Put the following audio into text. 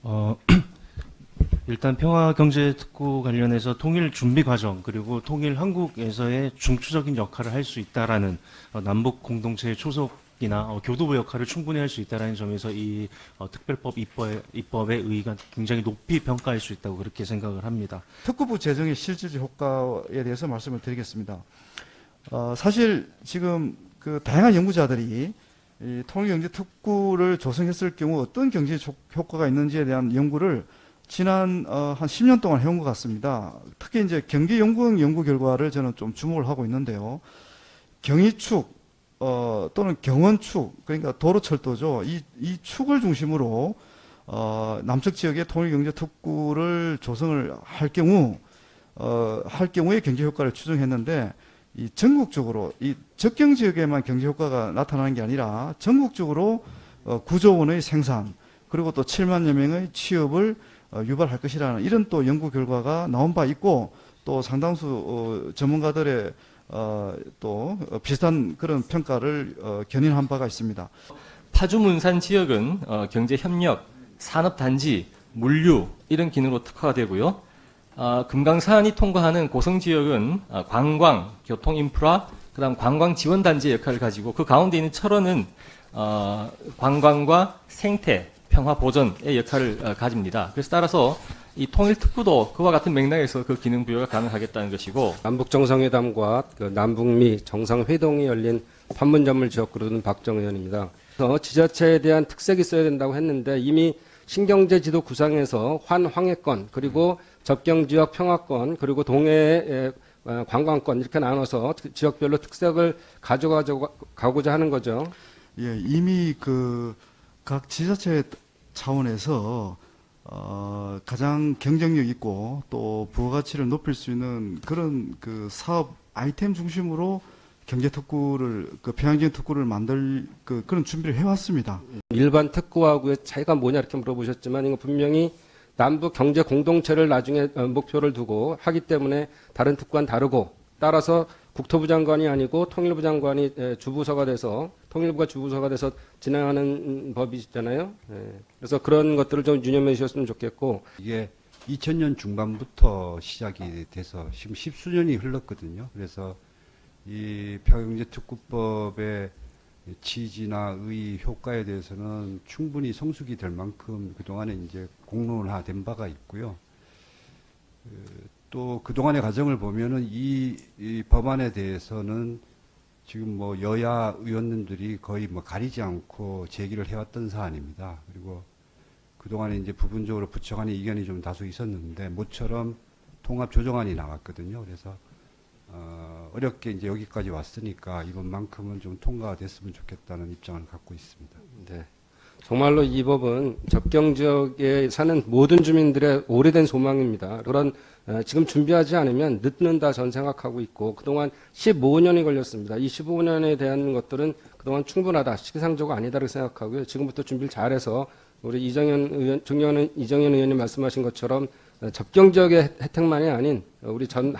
어, 일단 평화경제특구 관련해서 통일 준비 과정 그리고 통일 한국에서의 중추적인 역할을 할 수 있다라는 남북 공동체의 초석이나 교도부 역할을 충분히 할 수 있다라는 점에서 이 특별법 입법의 의의가 굉장히 높이 평가할 수 있다고 그렇게 생각을 합니다. 특구부 제정의 실질적 효과에 대해서 말씀을 드리겠습니다. 사실 지금 그 다양한 연구자들이 이 통일경제특구를 조성했을 경우 어떤 경제 효과가 있는지에 대한 연구를 지난 한 10년 동안 해온 것 같습니다. 특히 이제 경기연구원 연구 결과를 저는 좀 주목을 하고 있는데요. 경의축 또는 경원축, 그러니까 도로철도죠. 이 축을 중심으로 남측 지역의 통일경제특구를 조성을 할 경우에 경제 효과를 추정했는데, 이 전국적으로 이 접경 지역에만 경제 효과가 나타나는 게 아니라 전국적으로 9조 원의 생산 그리고 또 7만여 명의 취업을 유발할 것이라는 이런 또 연구 결과가 나온 바 있고, 또 상당수 전문가들의 또 비슷한 그런 평가를 견인한 바가 있습니다. 파주 문산 지역은 경제협력, 산업단지, 물류 이런 기능으로 특화가 되고요. 금강산이 통과하는 고성지역은 관광, 교통인프라, 그다음 관광지원단지의 역할을 가지고 그 가운데 있는 철원은 관광과 생태, 평화보전의 역할을 가집니다. 그래서 따라서 이 통일특구도 그와 같은 맥락에서 그 기능 부여가 가능하겠다는 것이고, 남북정상회담과 그 남북미 정상회동이 열린 판문점을 지역구로 둔 박정 의원입니다. 그래서 지자체에 대한 특색이 있어야 된다고 했는데 이미 신경제 지도 구상에서 환황해권 그리고 접경지역 평화권 그리고 동해의 관광권 이렇게 나눠서 지역별로 특색을 가져가고자 하는 거죠. 예, 이미 그 각 지자체 차원에서 가장 경쟁력 있고 또 부가가치를 높일 수 있는 그런 그 사업 아이템 중심으로 경제특구를 평양경 특구를 만들 그런 준비를 해왔습니다. 일반 특구하고의 차이가 뭐냐 이렇게 물어보셨지만 이거 분명히 남북 경제 공동체를 나중에 목표를 두고 하기 때문에 다른 특구와는 다르고, 따라서 국토부 장관이 아니고 통일부 장관이 주부서가 돼서 통일부가 주부서가 돼서 진행하는 법이잖아요. 그래서 그런 것들을 좀 유념해 주셨으면 좋겠고, 이게 2000년 중반부터 시작이 돼서 지금 십수년이 흘렀거든요. 그래서 이 평양경제특구법의 취지나 의 효과에 대해서는 충분히 성숙이 될 만큼 그동안에 이제 공론화된 바가 있고요. 또 그동안의 과정을 보면은 이 법안에 대해서는 지금 뭐 여야 의원님들이 거의 뭐 가리지 않고 제기를 해왔던 사안입니다. 그리고 그동안에 이제 부분적으로 부처 간의 이견이 좀 다소 있었는데 모처럼 통합조정안이 나왔거든요. 그래서 어렵게 이제 여기까지 왔으니까 이번만큼은 좀 통과가 됐으면 좋겠다는 입장을 갖고 있습니다. 네. 정말로 이 법은 접경 지역에 사는 모든 주민들의 오래된 소망입니다. 그런 지금 준비하지 않으면 늦는다 전 생각하고 있고, 그동안 15년이 걸렸습니다. 이 15년에 대한 것들은 그동안 충분하다, 시기상조가 아니다 고 생각하고요. 지금부터 준비를 잘해서 우리 이정현 의원님 말씀하신 것처럼 접경 지역의 혜택만이 아닌 우리 전